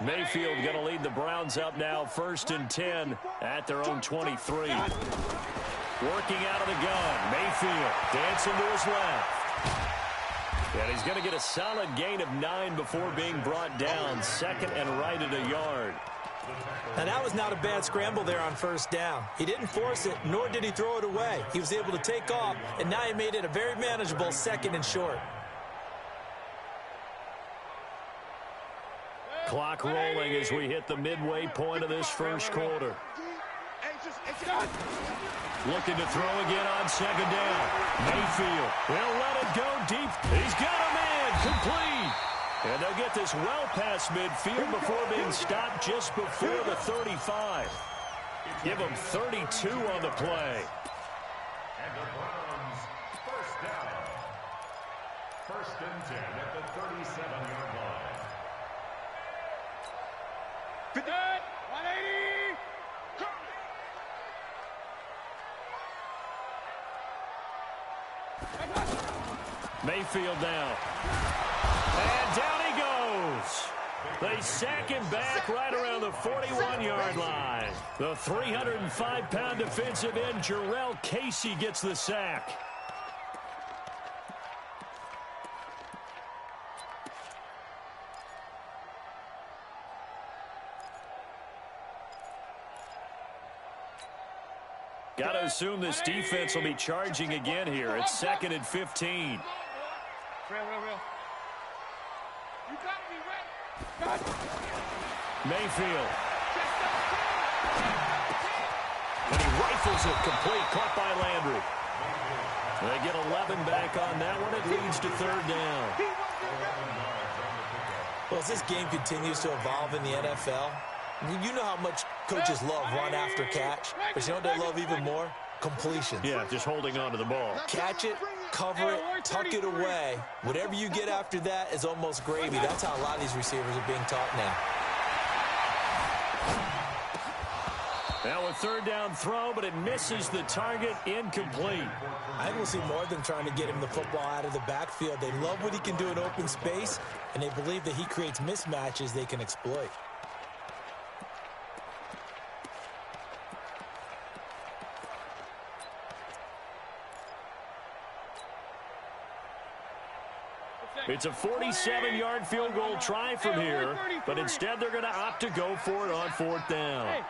Mayfield going to lead the Browns up now, 1st and 10 at their own 23. Working out of the gun. Mayfield dancing to his left. And he's going to get a solid gain of 9 before being brought down. 2nd and right at a yard. Now, that was not a bad scramble there on 1st down. He didn't force it, nor did he throw it away. He was able to take off, and now he made it a very manageable 2nd and short. Clock rolling as we hit the midway point of this first quarter. Looking to throw again on 2nd down. Mayfield will let it go deep. He's got a man complete. And they'll get this well past midfield before being stopped just before the 35. Give them 32 on the play. And the Browns, 1st down. 1st and 10 at the 37-yard line. 50, 180. Mayfield now. And down he goes. They sack him back right around the 41-yard line. The 305-pound defensive end, Jarrell Casey, gets the sack. Got to assume this defense will be charging again here. It's 2nd and 15. Mayfield. And he rifles it complete, caught by Landry. They get 11 back on that one. It leads to 3rd down. Well, as this game continues to evolve in the NFL, you know how much coaches love run after catch, but you know what they love even more? Completions. Yeah, just holding on to the ball. Catch it, cover it, tuck it away. Whatever you get after that is almost gravy. That's how a lot of these receivers are being taught now. Now a 3rd down throw, but it misses the target, incomplete. I think we'll see more of them trying to get him the football out of the backfield. They love what he can do in open space, and they believe that he creates mismatches they can exploit. It's a 47-yard field goal try from here, but instead they're going to opt to go for it on 4th down.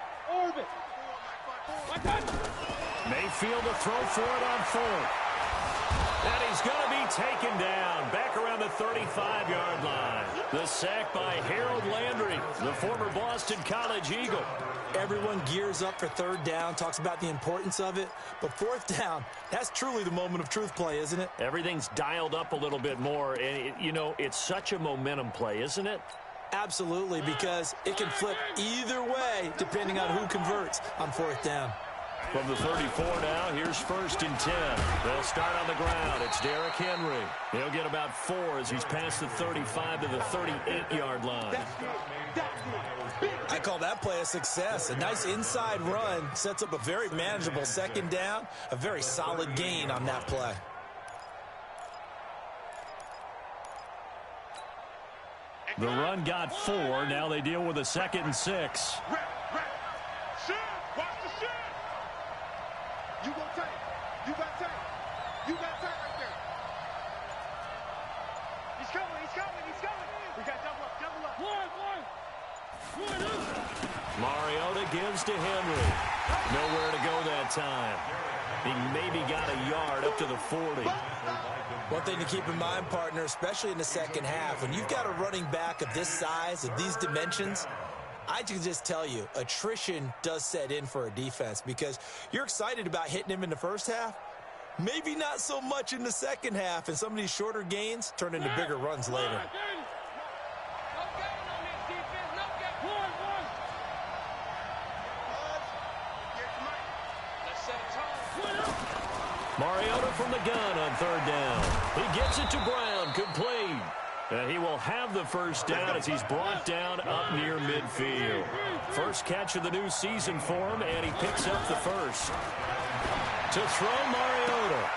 Mayfield to throw for it on 4th. And he's going to be taken down back around the 35-yard line. The sack by Harold Landry, the former Boston College Eagle. Everyone gears up for 3rd down, talks about the importance of it. But 4th down, that's truly the moment of truth play, isn't it? Everything's dialed up a little bit more. And, you know, it's such a momentum play, isn't it? Absolutely, because it can flip either way depending on who converts on 4th down. From the 34 now, here's 1st and 10. They'll start on the ground. It's Derrick Henry. He'll get about 4 as he's past the 35 to the 38-yard line. I call that play a success. A nice inside run sets up a very manageable 2nd down, a very solid gain on that play. The run got 4. Now they deal with a 2nd and 6. You go tight. You got tight. You got tight right there. He's coming. He's coming. He's coming. We got double up. Double up. One. Mariota gives to Henry. Nowhere to go that time. He maybe got a yard up to the 40. One thing to keep in mind, partner, especially in the 2nd half, when you've got a running back of this size, of these dimensions, I can just tell you, attrition does set in for a defense because you're excited about hitting him in the 1st half. Maybe not so much in the 2nd half, and some of these shorter gains turn into bigger runs later. Mariota from the gun on 3rd down. He gets it to Brown, complete. He will have the 1st down as he's brought down up near midfield. First catch of the new season for him, and he picks up the 1st. To throw Mariota.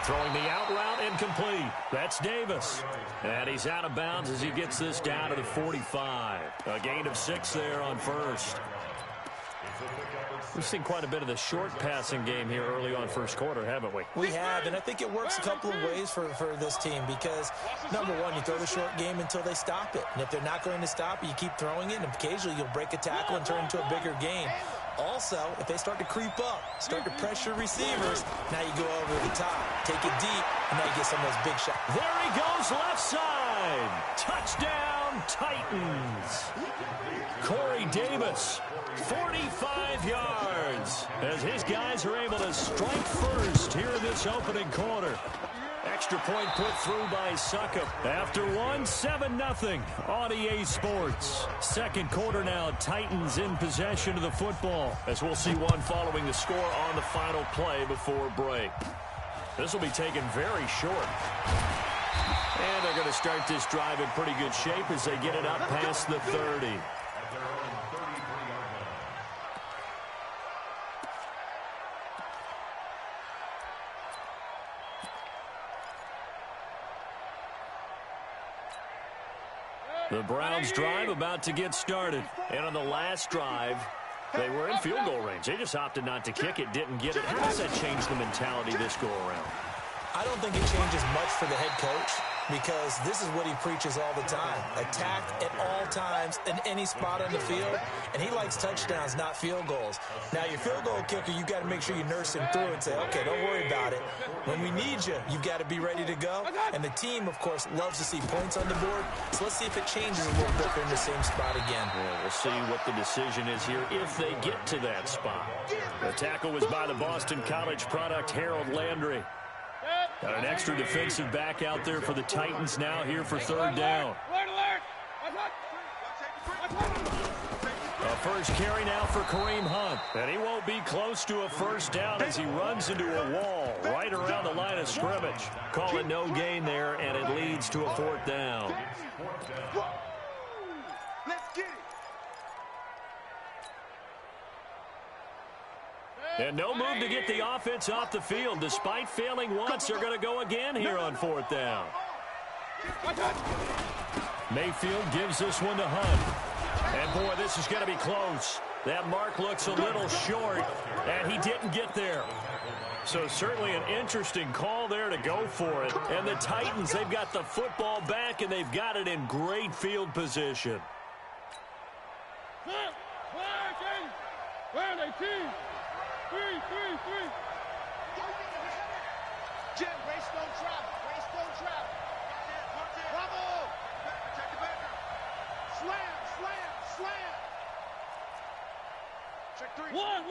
Throwing the out route incomplete. That's Davis. And he's out of bounds as he gets this down to the 45. A gain of 6 there on first. We've seen quite a bit of the short passing game here early on first quarter, haven't we? We have, and I think it works a couple of ways for this team because, number one, you throw the short game until they stop it. And if they're not going to stop it, you keep throwing it, and occasionally you'll break a tackle and turn into a bigger game. Also, if they start to creep up, start to pressure receivers, now you go over the top, take it deep, and now you get some of those big shots. There he goes, left side. Touchdown, Titans. Corey Davis, 45 yards, as his guys are able to strike first here in this opening quarter. Extra point put through by Succop. After one, 7-0 on EA Sports. Second quarter now, Titans in possession of the football, as we'll see one following the score on the final play before break. This will be taken very short. And they're going to start this drive in pretty good shape as they get it up past the 30. The Browns drive about to get started. And on the last drive, they were in field goal range. They just opted not to kick it, didn't get it. How does that change the mentality this go-around? I don't think it changes much for the head coach because this is what he preaches all the time. Attack at all times in any spot on the field, and he likes touchdowns, not field goals. Now, your field goal kicker, you've got to make sure you nurse him through and say, okay, don't worry about it. When we need you, you've got to be ready to go. And the team, of course, loves to see points on the board. So let's see if it changes a little bit in the same spot again. Well, we'll see what the decision is here if they get to that spot. The tackle was by the Boston College product, Harold Landry. Got an extra defensive back out there for the Titans now here for third down. A first carry now for Kareem Hunt. And he won't be close to a first down as he runs into a wall right around the line of scrimmage. Call it no gain there, and it leads to a fourth down. And no move to get the offense off the field. Despite failing once, they're going to go again here on fourth down. Mayfield gives this one to Hunt. And, boy, this is going to be close. That mark looks a little short, and he didn't get there. So certainly an interesting call there to go for it. And the Titans, they've got the football back, and they've got it in great field position. Jim, race don't travel. Race don't travel. Bravo! Check the back. Slam, slam, slam. Check three. One.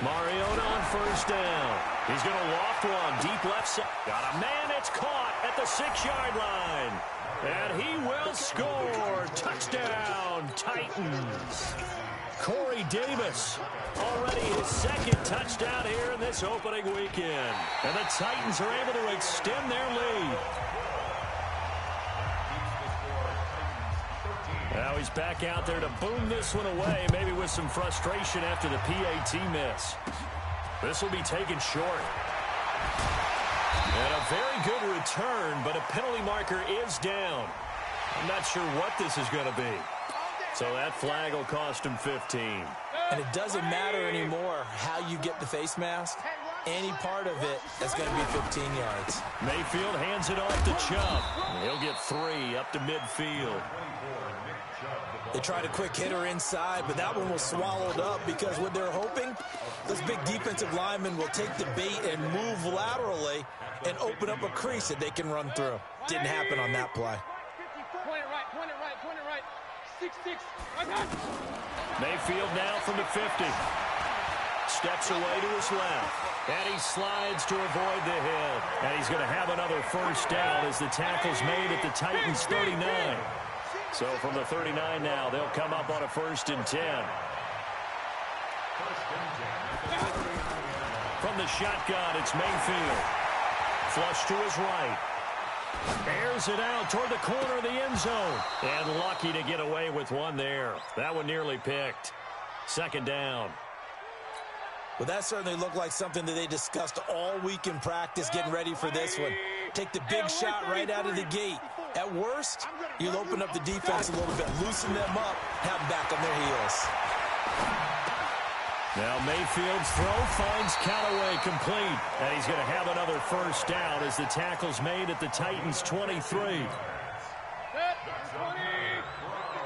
Mariota on first down. He's going to loft one deep left side. Got a man. It's caught at the 6-yard line. And he will score. Touchdown, Titans. Corey Davis, already his second touchdown here in this opening weekend. And the Titans are able to extend their lead. Now he's back out there to boom this one away, maybe with some frustration after the PAT miss. This will be taken short. And a very good return, but a penalty marker is down. I'm not sure what this is going to be. So that flag will cost him 15. And it doesn't matter anymore how you get the face mask. Any part of it is going to be 15 yards. Mayfield hands it off to Chubb. He'll get 3 up to midfield. They tried a quick hitter inside, but that one was swallowed up because what they're hoping, those big defensive linemen will take the bait and move laterally and open up a crease that they can run through. Didn't happen on that play. Point it right. 6-6. Mayfield now from the 50. Steps away to his left. And he slides to avoid the hit. And he's going to have another first down as the tackle's made at the Titans' 39. So from the 39 now, they'll come up on a 1st and 10. From the shotgun, it's Mayfield. Flush to his right. Airs it out toward the corner of the end zone. And lucky to get away with one there. That one nearly picked. Second down. Well, that certainly looked like something that they discussed all week in practice getting ready for this one. Take the big shot right out of the gate. At worst, you'll open up the defense a little bit, loosen them up, have them back on their heels. Now Mayfield's throw finds Callaway complete. And he's going to have another first down as the tackle's made at the Titans' 23.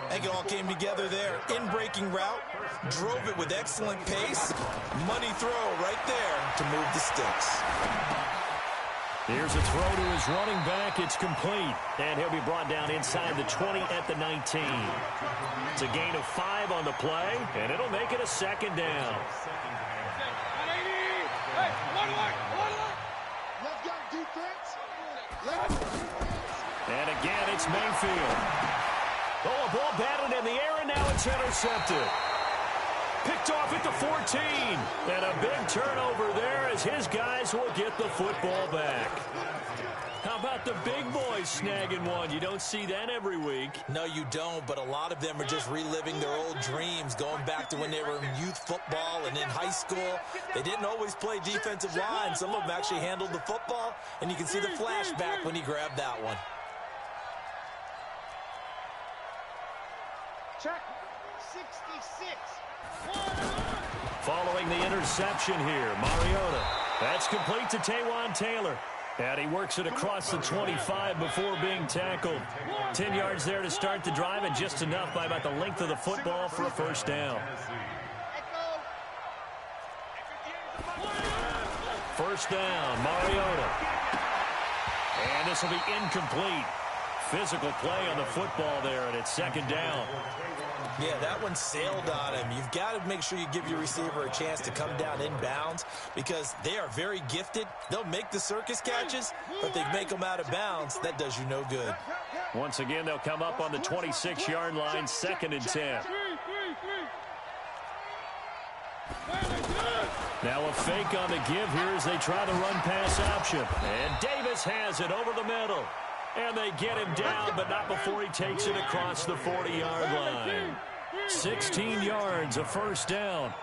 I think it all came together there. In-breaking route, drove it with excellent pace. Money throw right there to move the sticks. Here's a throw to his running back. It's complete. And he'll be brought down inside the 20 at the 19. It's a gain of 5 on the play, and it'll make it a second down. And again, it's Mayfield. Oh, a ball batted in the air, and now it's intercepted. Picked off at the 14. And a big turnover there as his guys will get the football back. How about the big boys snagging one? You don't see that every week. No, you don't, but a lot of them are just reliving their old dreams, going back to when they were in youth football and in high school. They didn't always play defensive line. Some of them actually handled the football, and you can see the flashback when he grabbed that one. Check. 66. Following the interception here, Mariota. That's complete to Taywan Taylor. And he works it across the 25 before being tackled. 10 yards there to start the drive, and just enough by about the length of the football for a first down. First down, Mariota. And this will be incomplete. Physical play on the football there, and it's second down. Yeah, that one sailed on him. You've got to make sure you give your receiver a chance to come down inbounds because they are very gifted. They'll make the circus catches, but they make them out of bounds. That does you no good. Once again, they'll come up on the 26-yard line, 2nd and 10. Now a fake on the give here as they try the run-pass option. And Davis has it over the middle. And they get him down, but not before he takes it across the 40-yard line. 16 yards, a first down.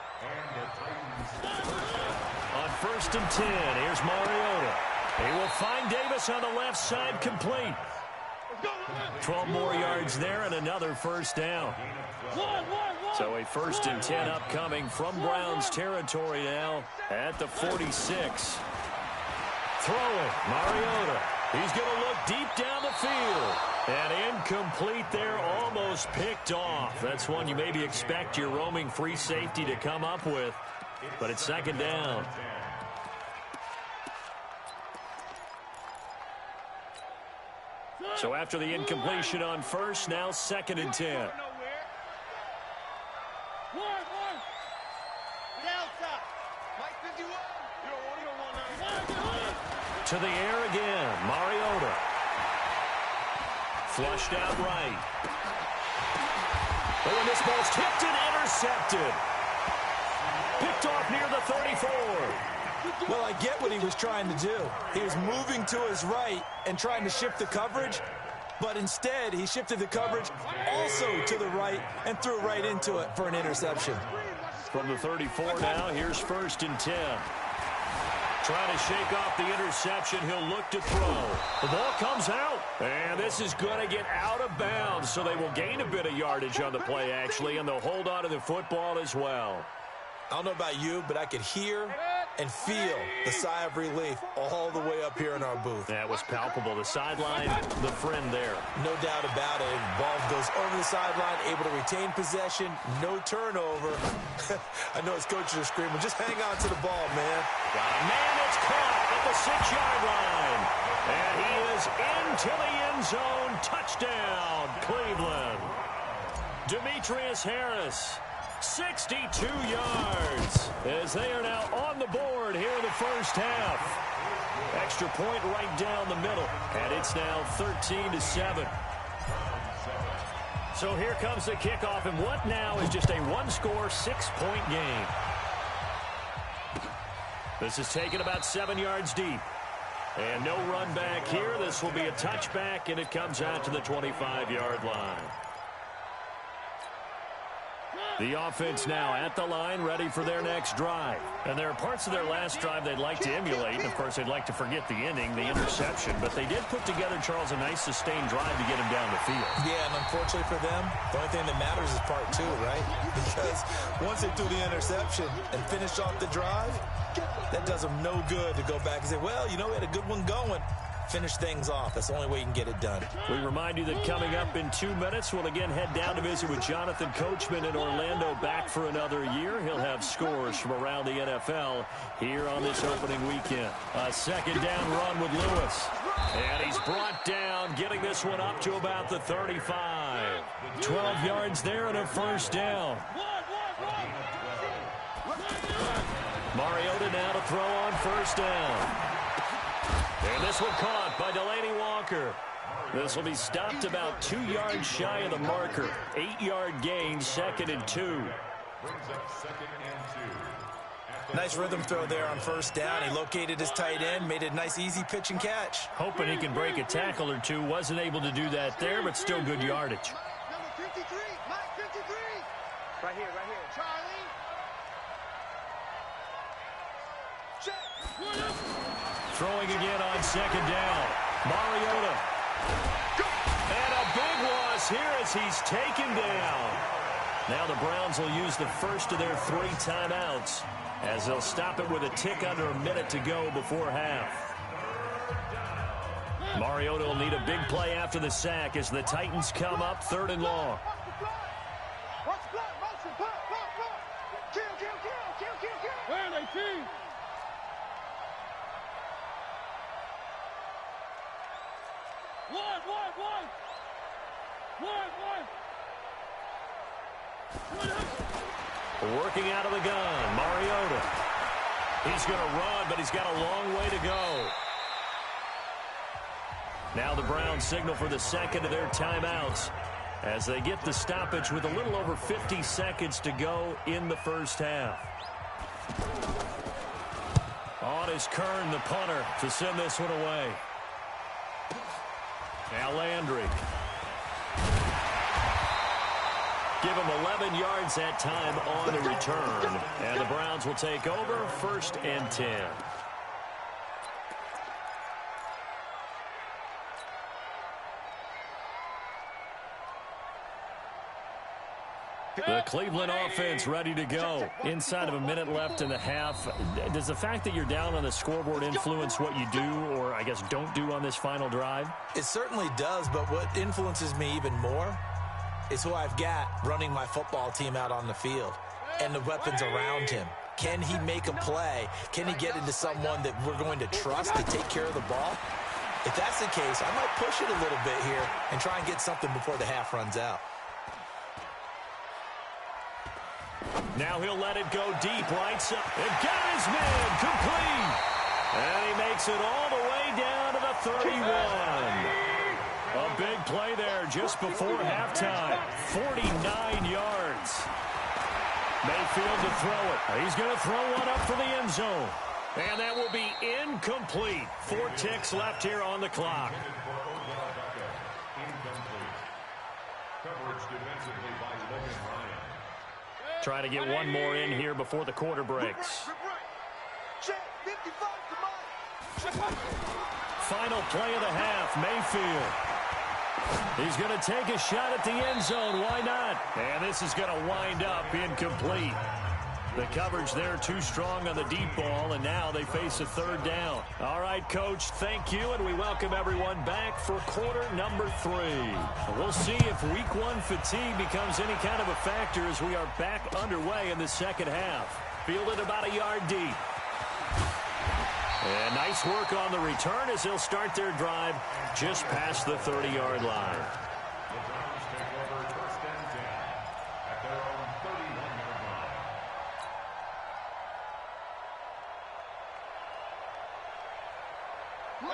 On 1st and 10, here's Mariota. He will find Davis on the left side, complete. 12 more yards there and another first down. So a 1st and 10 upcoming from Browns territory now at the 46. Throwing, Mariota. He's going to look deep down the field. And incomplete there, almost picked off. That's one you maybe expect your roaming free safety to come up with. But it's second down. So after the incompletion on first, now 2nd and 10. To the air again, Mariota. Flushed out right. But when this ball's tipped and intercepted. Picked off near the 34. Well, I get what he was trying to do. He was moving to his right and trying to shift the coverage, but instead he shifted the coverage also to the right and threw right into it for an interception. From the 34 now, here's 1st and 10. Trying to shake off the interception. He'll look to throw. The ball comes out. And this is going to get out of bounds, so they will gain a bit of yardage on the play, actually, and they'll hold on to the football as well. I don't know about you, but I could hear and feel the sigh of relief all the way up here in our booth. That was palpable. The sideline, the friend there. No doubt about it. Ball goes over the sideline, able to retain possession, no turnover. I know his coaches are screaming, just hang on to the ball, man. Got a man that's caught at the 6-yard line. And he is into the end zone. Touchdown, Cleveland. Demetrius Harris. 62 yards as they are now on the board here in the first half. Extra point right down the middle, and it's now 13-7. So here comes the kickoff, and what now is just a one-score, 6-point game. This is taken about 7 yards deep. And no run back here. This will be a touchback, and it comes out to the 25-yard line. The offense now at the line, ready for their next drive. And there are parts of their last drive they'd like to emulate. And, of course, they'd like to forget the inning, the interception. But they did put together, Charles, a nice sustained drive to get him down the field. Yeah, and unfortunately for them, the only thing that matters is part two, right? Because once they threw the interception and finished off the drive, that does them no good to go back and say, well, you know, we had a good one going. Finish things off. That's the only way you can get it done. We remind you that coming up in 2 minutes, we'll again head down to visit with Jonathan Coachman in Orlando, back for another year. He'll have scores from around the NFL here on this opening weekend. A second down run with Lewis. And he's brought down, getting this one up to about the 35. 12 yards there and a first down. Mariota now to throw on first down. And this one caught by Delanie Walker. This will be stopped about 2 yards shy of the marker. 8-yard gain, 2nd and 2. Brings up 2nd and 2. Nice rhythm throw there on first down. He located his tight end, made it a nice easy pitch and catch. Hoping he can break a tackle or two. Wasn't able to do that there, but still good yardage. Number 53, Mike 53. Right here, Charlie. Check. Throwing again on second down. Mariota. And a big loss here as he's taken down. Now the Browns will use the first of their 3 timeouts as they'll stop it with a tick under a minute to go before half. Mariota will need a big play after the sack as the Titans come up 3rd and long. Where are they, team? Working out of the gun, Mariota. He's going to run, but he's got a long way to go. Now the Browns signal for the second of their timeouts as they get the stoppage with a little over 50 seconds to go in the first half. On is Kern, the punter, to send this one away. Now Landry. Give him 11 yards that time on the return. And the Browns will take over 1st and 10. The Cleveland offense ready to go. Inside of a minute left in the half. Does the fact that you're down on the scoreboard influence what you do, or I guess don't do on this final drive? It certainly does, but what influences me even more is who I've got running my football team out on the field and the weapons around him. Can he make a play? Can he get into someone that we're going to trust to take care of the ball? If that's the case, I might push it a little bit here and try and get something before the half runs out. Now he'll let it go deep, right side. And got his man, complete. And he makes it all the way down to the 31. A big play there just before halftime. 49 yards. Mayfield to throw it. He's going to throw one up for the end zone. And that will be incomplete. 4 ticks left here on the clock. Coverage defensively by Logan Ryan. Trying to get one more in here before the quarter breaks. Final play of the half, Mayfield. He's going to take a shot at the end zone. Why not? And this is going to wind up incomplete. The coverage there too strong on the deep ball, and now they face a 3rd down. All right, Coach, thank you, and we welcome everyone back for quarter number 3. We'll see if week 1 fatigue becomes any kind of a factor as we are back underway in the second half. Fielded about a yard deep. And nice work on the return as they'll start their drive just past the 30-yard line. The Browns take over 1st and 10 at their own 31-yard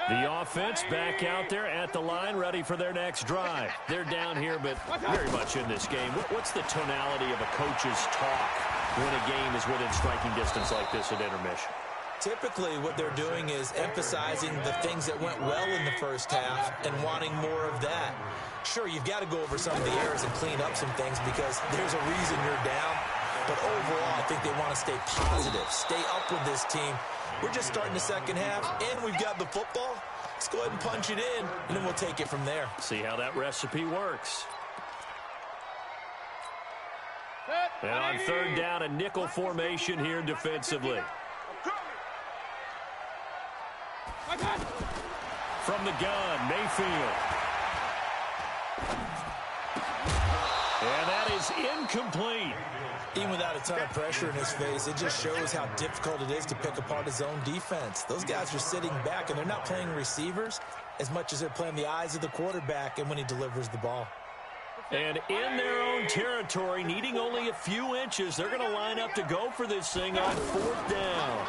line. The offense back out there at the line, ready for their next drive. They're down here, but very much in this game. What's the tonality of a coach's talk when a game is within striking distance like this at intermission? Typically, what they're doing is emphasizing the things that went well in the first half and wanting more of that. Sure, you've got to go over some of the errors and clean up some things because there's a reason you're down. But overall, I think they want to stay positive, stay up with this team. We're just starting the second half, and we've got the football. Let's go ahead and punch it in, and then we'll take it from there. See how that recipe works. And on third down, a nickel formation here defensively. From the gun, Mayfield. And that is incomplete. Even without a ton of pressure in his face, it just shows how difficult it is to pick apart his own defense. Those guys are sitting back, and they're not playing receivers as much as they're playing the eyes of the quarterback and when he delivers the ball. And in their own territory, needing only a few inches, they're going to line up to go for this thing on fourth down.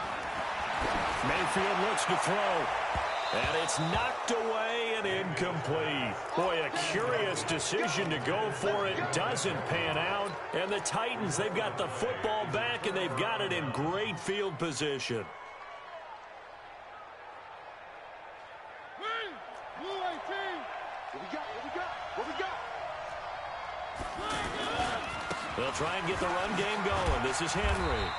Mayfield looks to throw. And it's knocked away and incomplete. Boy, a curious decision to go for it. Doesn't pan out. And the Titans, they've got the football back, and they've got it in great field position. They'll try and get the run game going. This is Henry.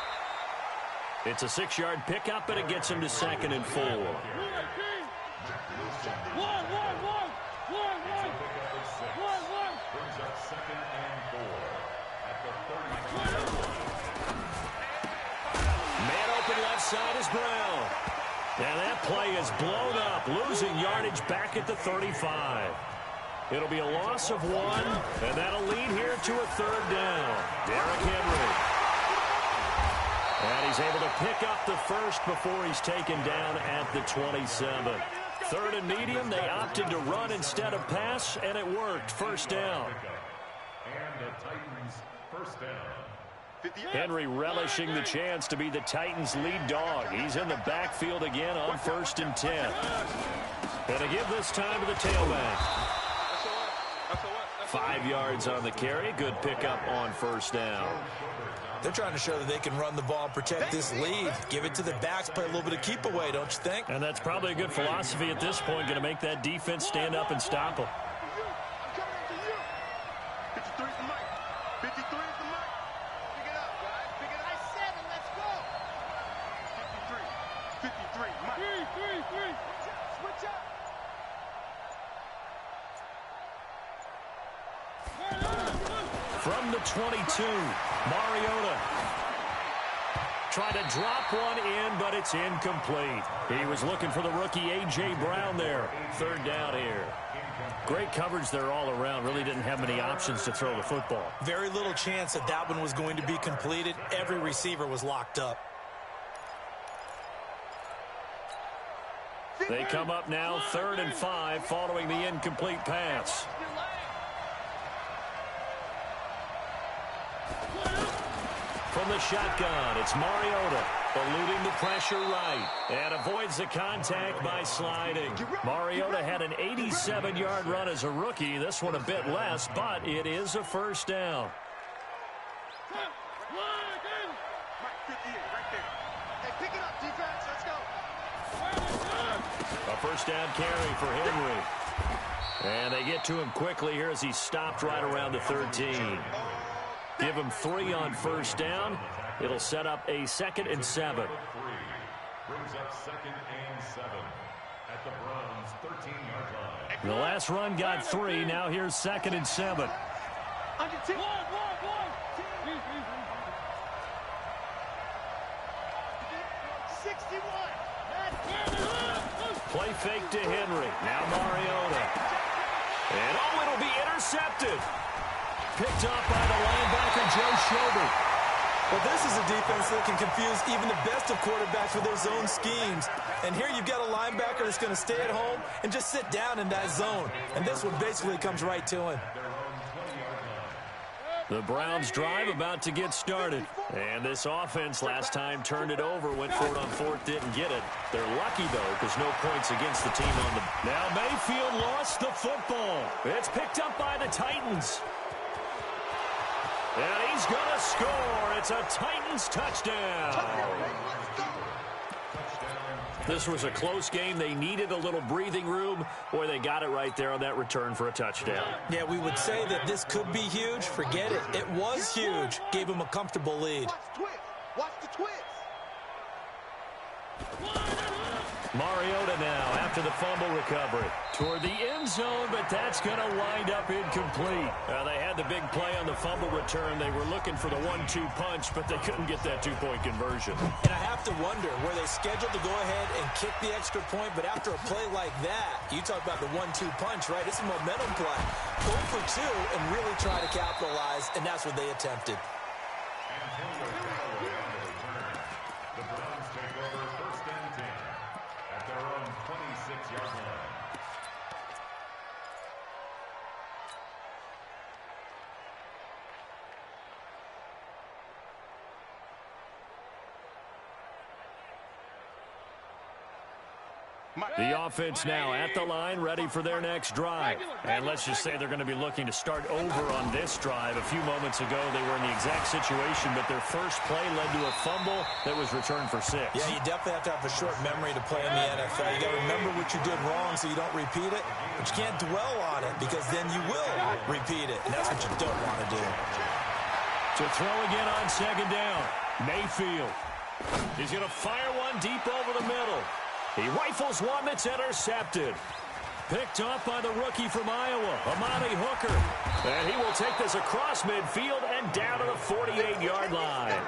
It's a 6-yard pickup, and it gets him to 2nd and 4. Man open left side is Brown. And that play is blown up, losing yardage back at the 35. It'll be a loss of 1, and that'll lead here to a 3rd down. Derrick Henry. And he's able to pick up the first before he's taken down at the 27. 3rd and medium, they opted to run instead of pass, and it worked. 1st down. And the Titans' 1st down. Henry relishing the chance to be the Titans' lead dog. He's in the backfield again on 1st and 10. And to give this time to the tailback. 5 yards on the carry. Good pickup on 1st down. They're trying to show that they can run the ball and protect this lead. Give it to the backs, play a little bit of keep away, don't you think? And that's probably a good philosophy at this point, going to make that defense stand up and stop them. I'm coming to you. 53 is the mic. 53 is the mic. Pick it up, guys. Pick it up. I said it. Let's go. 53. 53. Mike. 3. Switch up. From the 22, Mariota tried to drop one in, but it's incomplete. He was looking for the rookie A.J. Brown there. 3rd down here. Great coverage there all around. Really didn't have many options to throw the football. Very little chance that that one was going to be completed. Every receiver was locked up. They come up now 3rd and 5 following the incomplete pass. From the shotgun, it's Mariota, eluding the pressure right, and avoids the contact by sliding. Mariota had an 87-yard run as a rookie. This one a bit less, but it is a 1st down. Hey, pick it up, defense. Let's go. A 1st down carry for Henry. And they get to him quickly here as he stopped right around the 13. Give him 3 on 1st down. It'll set up a 2nd and 7. Brings up 2nd and 7 at the Browns' 13-yard line. The last run got 3. Now here's 2nd and 7. On your team. Play fake to Henry. Now Mariota. And oh, it'll be intercepted. Picked up by the linebacker, Joe Schobert. Well, this is a defense that can confuse even the best of quarterbacks with their zone schemes. And here you've got a linebacker that's going to stay at home and just sit down in that zone. And this one basically comes right to him. The Browns drive about to get started. And this offense last time turned it over, went for it on 4th, didn't get it. They're lucky, though, because no points against the team on the... Now Mayfield lost the football. It's picked up by the Titans. And he's going to score. It's a Titans touchdown. This was a close game. They needed a little breathing room, or they got it right there on that return for a touchdown. Yeah, we would say that this could be huge. Forget it. It was huge. Gave them a comfortable lead. Watch the twist. Watch the twist. Mariota now after the fumble recovery toward the end zone, but that's going to wind up incomplete. They had the big play on the fumble return. They were looking for the 1-2 punch, but they couldn't get that two-point conversion. And I have to wonder, were they scheduled to go ahead and kick the extra point, but after a play like that, you talk about the 1-2 punch, right? It's a momentum play. Go for two and really try to capitalize, and that's what they attempted. The Browns take over 1st and 10 at their own 26-yard line. The offense now at the line, ready for their next drive. And let's just say they're going to be looking to start over on this drive. A few moments ago, they were in the exact situation, but their first play led to a fumble that was returned for 6. Yeah, you definitely have to have a short memory to play in the NFL. You got to remember what you did wrong so you don't repeat it, but you can't dwell on it because then you will repeat it, and that's what you don't want to do. To throw again on 2nd down, Mayfield. He's going to fire one deep over the middle. He rifles one that's intercepted. Picked off by the rookie from Iowa, Amani Hooker. And he will take this across midfield and down to the 48-yard line.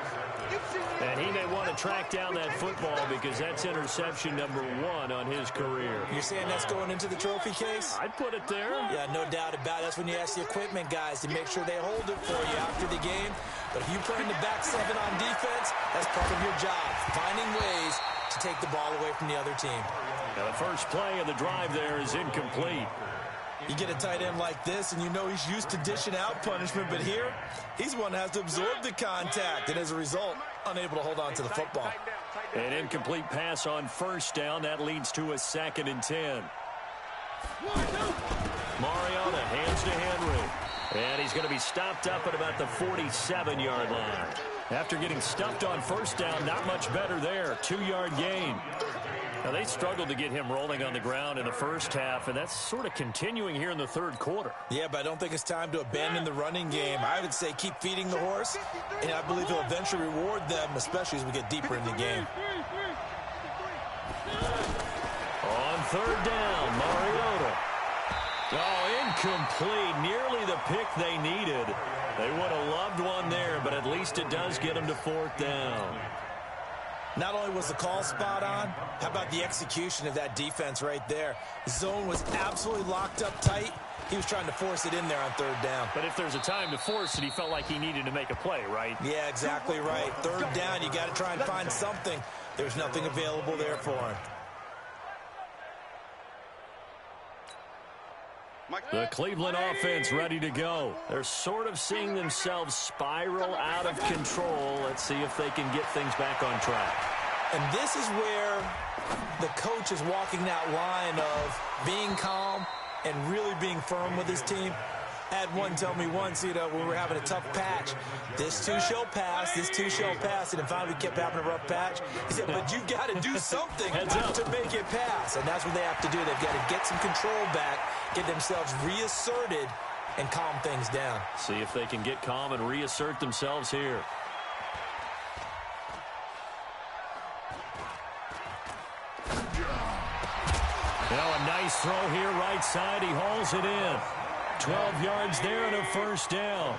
And he may want to track down that football because that's interception number 1 on his career. You're saying that's going into the trophy case? I'd put it there. Yeah, no doubt about it. That's when you ask the equipment guys to make sure they hold it for you after the game. But if you play in the back 7 on defense, that's part of your job, finding ways to take the ball away from the other team. Now the first play of the drive there is incomplete. You get a tight end like this, and you know he's used to dishing out punishment, but here, he's one that has to absorb the contact, and as a result, unable to hold on to the football. An incomplete pass on 1st down. That leads to a 2nd and 10. Mariota hands to Henry. And he's going to be stopped up at about the 47-yard line. After getting stuffed on 1st down, not much better there. 2-yard gain. Now, they struggled to get him rolling on the ground in the first half, and that's sort of continuing here in the 3rd quarter. Yeah, but I don't think it's time to abandon the running game. I would say keep feeding the horse, and I believe he'll eventually reward them, especially as we get deeper in the game. On 3rd down, Mariota. Oh, incomplete. Nearly the pick they needed. They would have loved one there, but at least it does get them to 4th down. Not only was the call spot on, how about the execution of that defense right there? The zone was absolutely locked up tight. He was trying to force it in there on 3rd down. But if there's a time to force it, he felt like he needed to make a play, right? Yeah, exactly right. 3rd down, you got to try and find something. There's nothing available there for him. The Cleveland offense ready to go. They're sort of seeing themselves spiral out of control. Let's see if they can get things back on track. And this is where the coach is walking that line of being calm and really being firm with his team. I had one tell me once, when we were having a tough patch, this too shall pass, this too shall pass, and finally we kept having a rough patch. He said, but you've got to do something to make it pass, and that's what they have to do. They've got to get some control back, get themselves reasserted, and calm things down. See if they can get calm and reassert themselves here. Now a nice throw here, right side. He hauls it in. 12 yards there and a 1st down.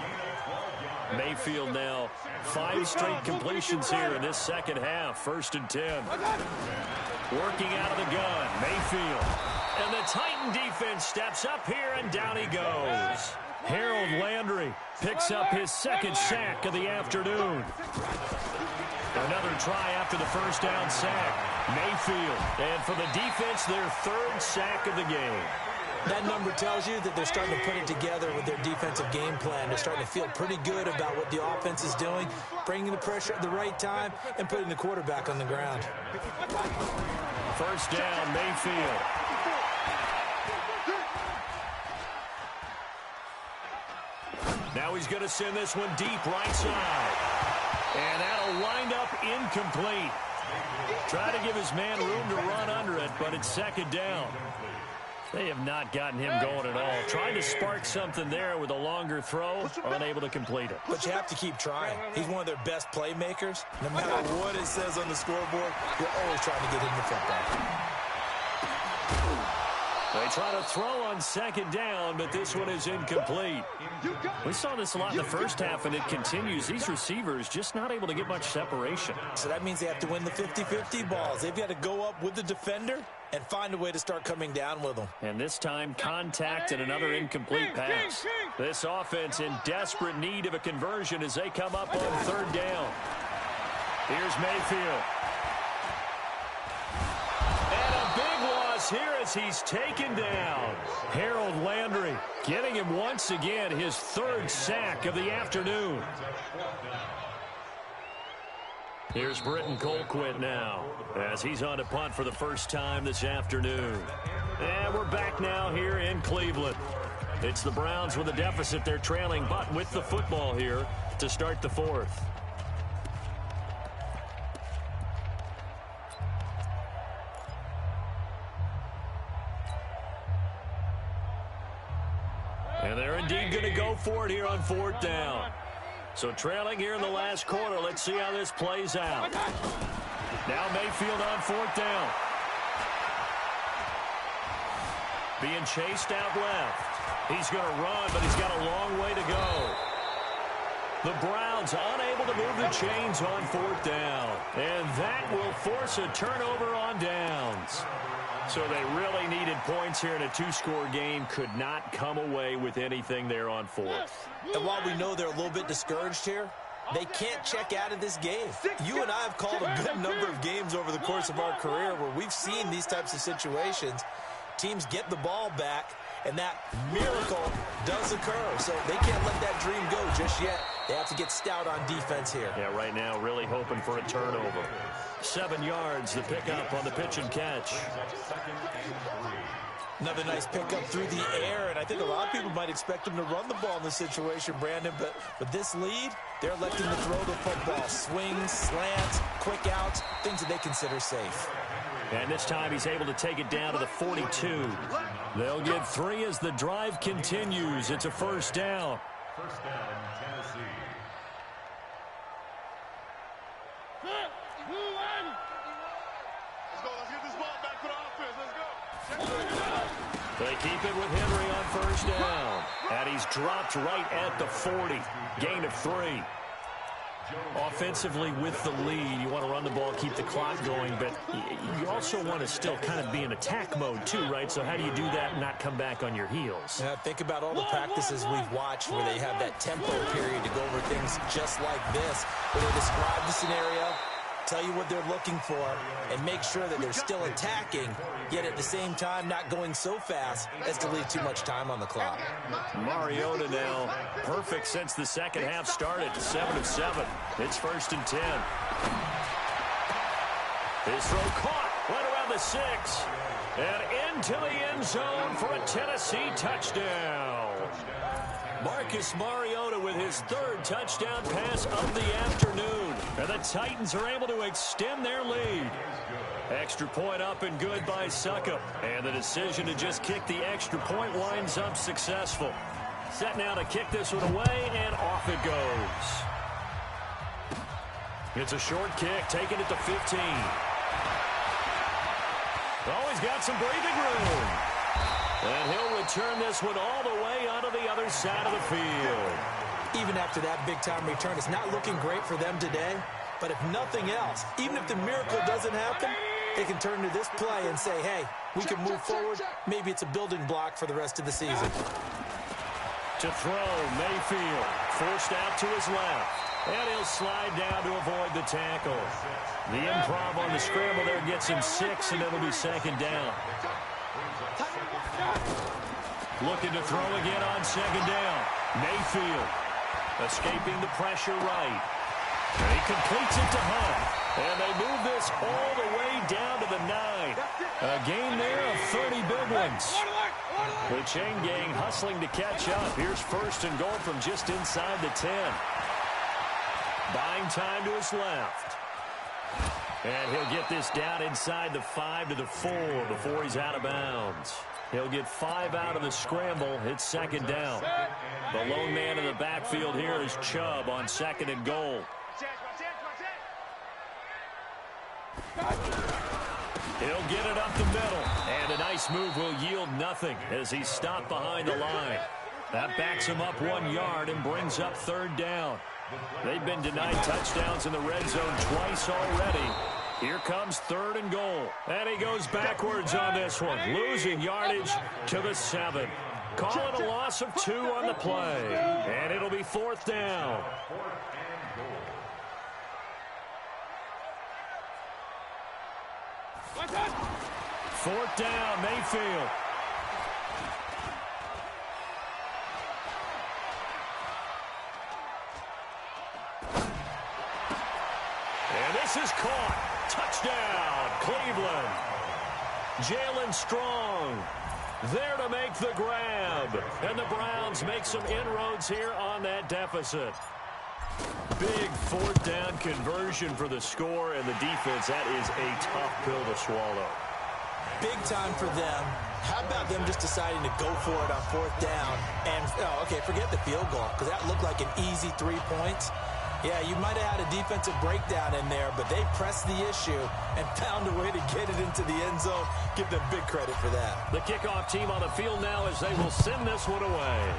Mayfield now 5 straight completions here in this 2nd half. 1st and 10. Working out of the gun, Mayfield. And the Titan defense steps up here, and down he goes. Harold Landry picks up his 2nd sack of the afternoon. Another try after the 1st down sack. Mayfield. And for the defense, their 3rd sack of the game. That number tells you that they're starting to put it together with their defensive game plan. They're starting to feel pretty good about what the offense is doing, bringing the pressure at the right time, and putting the quarterback on the ground. 1st down, Mayfield. Now he's going to send this one deep right side. And that'll wind up incomplete. Try to give his man room to run under it, but it's second down. They have not gotten him going at all. Trying to spark something there with a longer throw, unable to complete it. But you have to keep trying. He's one of their best playmakers. No matter what it says on the scoreboard, you're always trying to get him the football. They try to throw on second down, but this one is incomplete. We saw this a lot in the first half, and it continues. These receivers just not able to get much separation. So that means they have to win the 50-50 balls. They've got to go up with the defender and find a way to start coming down with them. And this time, contact and another incomplete pass. This offense in desperate need of a conversion as they come up on third down. Here's Mayfield. And a big loss here as he's taken down. Harold Landry getting him once again his third sack of the afternoon. Here's Britton Colquitt now as he's on to punt for the first time this afternoon. And we're back now here in Cleveland. It's the Browns with a deficit. They're trailing, but with the football here to start the fourth. And they're indeed going to go for it here on fourth down. So trailing here in the last quarter. Let's see how this plays out. Now Mayfield on fourth down. Being chased out left. He's going to run, but he's got a long way to go. The Browns unable to move the chains on fourth down. And that will force a turnover on downs. So they really needed points here in a two-score game. Could not come away with anything there on fourth. And while we know they're a little bit discouraged here, they can't check out of this game. You and I have called a good number of games over the course of our career where we've seen these types of situations. Teams get the ball back, and that miracle does occur. So they can't let that dream go just yet. They have to get stout on defense here. Yeah, right now really hoping for a turnover. 7 yards, the pickup on the pitch and catch. Another nice pickup through the air, and I think a lot of people might expect him to run the ball in this situation, Brandon, but with this lead, they're electing to throw the football. Swings, slants, quick outs, things that they consider safe. And this time he's able to take it down to the 42. They'll get 3 as the drive continues. It's a first down. First down, Tennessee. Let's go. Let's get this ball back for the offense. Let's go. They keep it with Henry on first down. And he's dropped right at the 40. Gain of 3. Offensively with the lead, you want to run the ball, keep the clock going, but you also want to still kind of be in attack mode too, right? So how do you do that and not come back on your heels? Yeah, think about all the practices we've watched where they have that tempo period to go over things just like this, where they describe the scenario, tell you what they're looking for, and make sure that they're still attacking, yet at the same time not going so fast as to leave too much time on the clock. Mariota now perfect since the second half started. 7 of 7. It's first and 10. His throw caught right around the 6. And into the end zone for a Tennessee touchdown. Marcus Mariota with his third touchdown pass of the afternoon. And the Titans are able to extend their lead. Extra point up and good by Succop. And the decision to just kick the extra point winds up successful. Set now to kick this one away, and off it goes. It's a short kick, taking it to 15. Oh, he's got some breathing room. And he'll return this one all the way onto the other side of the field. Even after that big-time return, it's not looking great for them today. But if nothing else, even if the miracle doesn't happen, they can turn to this play and say, hey, we can move forward. Maybe it's a building block for the rest of the season. To throw, Mayfield forced out to his left. And he'll slide down to avoid the tackle. The improv on the scramble there gets him 6, and it'll be second down. Looking to throw again on second down. Mayfield escaping the pressure right. And he completes it to Hunt. And they move this all the way down to the 9. A gain there of 30 big ones. The chain gang hustling to catch up. Here's first and goal from just inside the 10. Buying time to his left. And he'll get this down inside the 5 to the 4 before he's out of bounds. He'll get 5 out of the scramble. It's second down. The lone man in the backfield here is Chubb on 2nd and goal. He'll get it up the middle. And a nice move will yield nothing as he's stopped behind the line. That backs him up 1 yard and brings up 3rd down. They've been denied touchdowns in the red zone twice already. Here comes 3rd and goal. And he goes backwards on this one, losing yardage to the 7. Call it a loss of 2 on the play. And it'll be 4th down. 4th down, Mayfield. And this is caught. Touchdown, Cleveland. Jalen Strong there to make the grab. And the Browns make some inroads here on that deficit. Big 4th down conversion for the score, and the defense, that is a tough pill to swallow. Big time for them. How about them just deciding to go for it on 4th down? And, okay, forget the field goal, because that looked like an easy 3 points. Yeah, you might have had a defensive breakdown in there, but they pressed the issue and found a way to get it into the end zone. Give them big credit for that. The kickoff team on the field now as they will send this one away.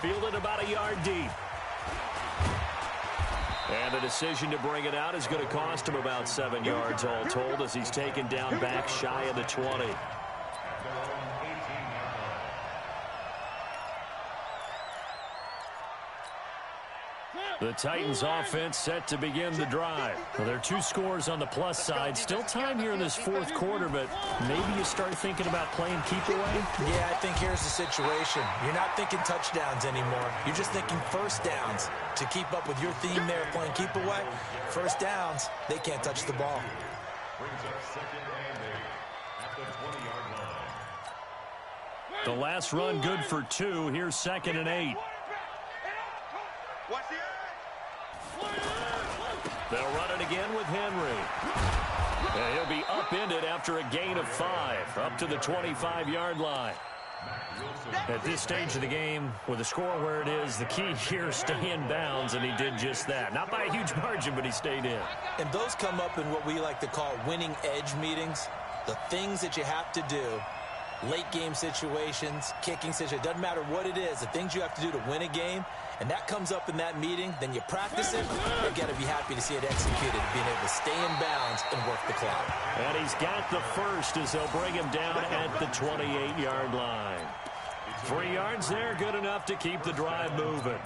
Fielded about a yard deep. And the decision to bring it out is going to cost him about 7 yards all told as he's taken down back shy of the 20. The Titans offense set to begin the drive. Well, there are 2 scores on the plus side. Still time here in this 4th quarter, but maybe you start thinking about playing keep away? Yeah, I think here's the situation. You're not thinking touchdowns anymore. You're just thinking 1st downs. To keep up with your theme there of playing keep away, 1st downs, they can't touch the ball. Brings up 2nd and 8 at the 20-yard line. The last run good for 2. Here's 2nd and 8. Watch the edge. They'll run it again with Henry. And he'll be upended after a gain of 5, up to the 25-yard line. At this stage of the game, with the score where it is, the key here is stay in bounds, and he did just that. Not by a huge margin, but he stayed in. And those come up in what we like to call winning edge meetings. The things that you have to do, late game situations, kicking situations, doesn't matter what it is, the things you have to do to win a game, and that comes up in that meeting, then you practice it, you got to be happy to see it executed, being able to stay in bounds and work the clock. And he's got the first as they'll bring him down at the 28-yard line. 3 yards there, good enough to keep the drive moving.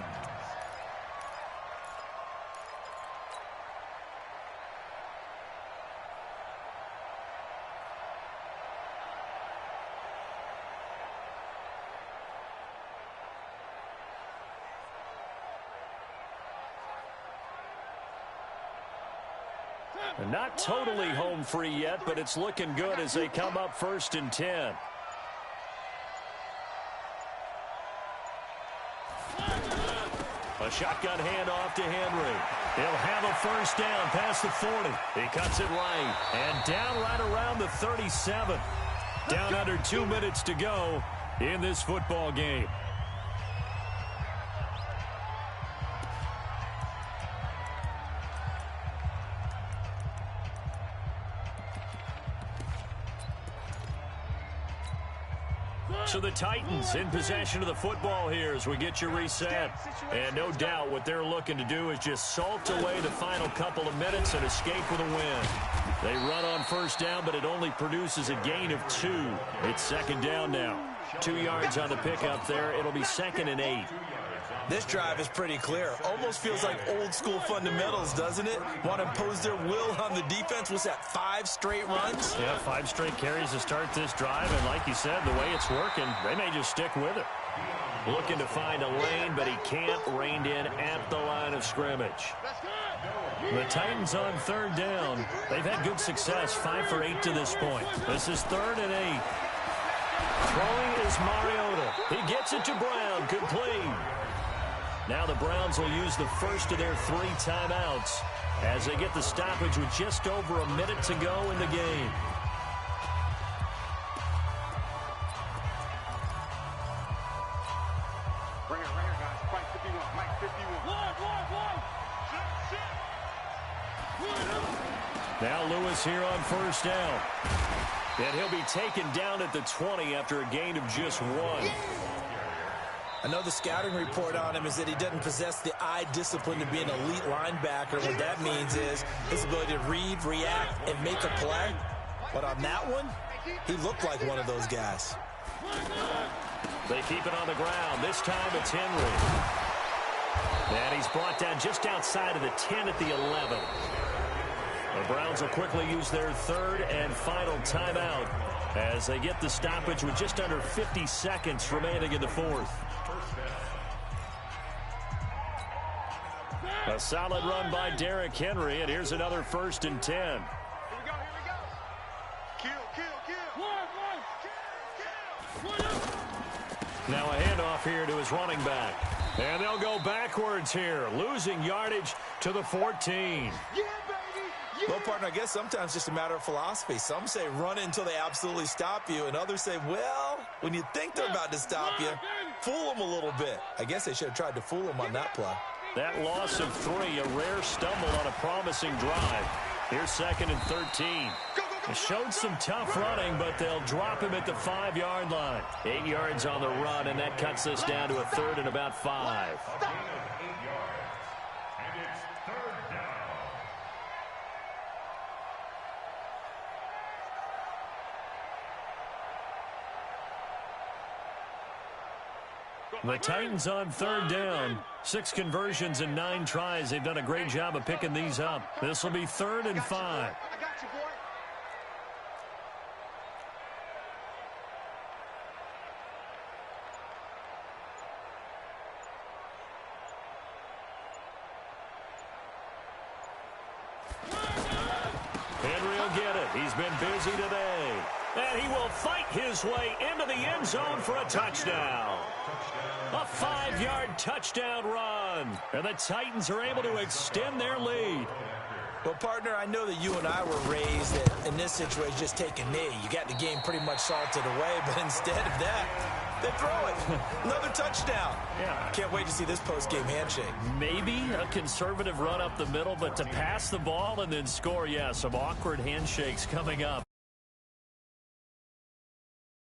And not totally home free yet, but it's looking good as they come up 1st and 10. A shotgun handoff to Henry. He'll have a 1st down past the 40. He cuts it right. And down right around the 37. Down under 2 minutes to go in this football game. So the Titans in possession of the football here as we get you reset. And no doubt what they're looking to do is just salt away the final couple of minutes and escape with a win. They run on 1st down, but it only produces a gain of 2. It's 2nd down now. 2 yards on the pickup there. It'll be 2nd and 8. This drive is pretty clear. Almost feels like old school fundamentals, doesn't it? Want to impose their will on the defense. Was that 5 straight runs? Yeah, 5 straight carries to start this drive. And like you said, the way it's working, they may just stick with it. Looking to find a lane, but he can't. Reined in at the line of scrimmage. The Titans on 3rd down. They've had good success, 5 for 8 to this point. This is 3rd and 8. Throwing is Mariota. He gets it to Brown, complete. Now the Browns will use the first of their 3 timeouts as they get the stoppage with just over a minute to go in the game. Right here, guys. Mike 51. Mike 51. Now Lewis here on first down. And he'll be taken down at the 20 after a gain of just 1. I know the scouting report on him is that he doesn't possess the eye discipline to be an elite linebacker. What that means is his ability to read, react, and make a play. But on that one, he looked like one of those guys. They keep it on the ground. This time it's Henry. And he's brought down just outside of the 10 at the 11. The Browns will quickly use their 3rd and final timeout as they get the stoppage with just under 50 seconds remaining in the 4th. A solid run by Derrick Henry, and here's another 1st and 10. Here we go. Kill. Now a handoff here to his running back. And they'll go backwards here, losing yardage to the 14. Well, partner, I guess sometimes it's just a matter of philosophy. Some say run until they absolutely stop you, and others say, well, when you think they're about to stop you, fool them a little bit. I guess they should have tried to fool them on that play. That loss of 3, a rare stumble on a promising drive. Here's 2nd and 13. It showed some tough running, but they'll drop him at the 5-yard line. 8 yards on the run, and that cuts us down to a 3rd and about 5. The Titans on 3rd down. 6 conversions and 9 tries. They've done a great job of picking these up. This will be 3rd and 5. I got you, boy. Henry will get it. He's been busy today. And he will fight his way into the end zone for a touchdown. A 5-yard touchdown run. And the Titans are able to extend their lead. Well, partner, I know that you and I were raised that in this situation, just take a knee. You got the game pretty much salted away, but instead of that, they throw it. Another touchdown. Yeah. Can't wait to see this post-game handshake. Maybe a conservative run up the middle, but to pass the ball and then score, yeah, some awkward handshakes coming up.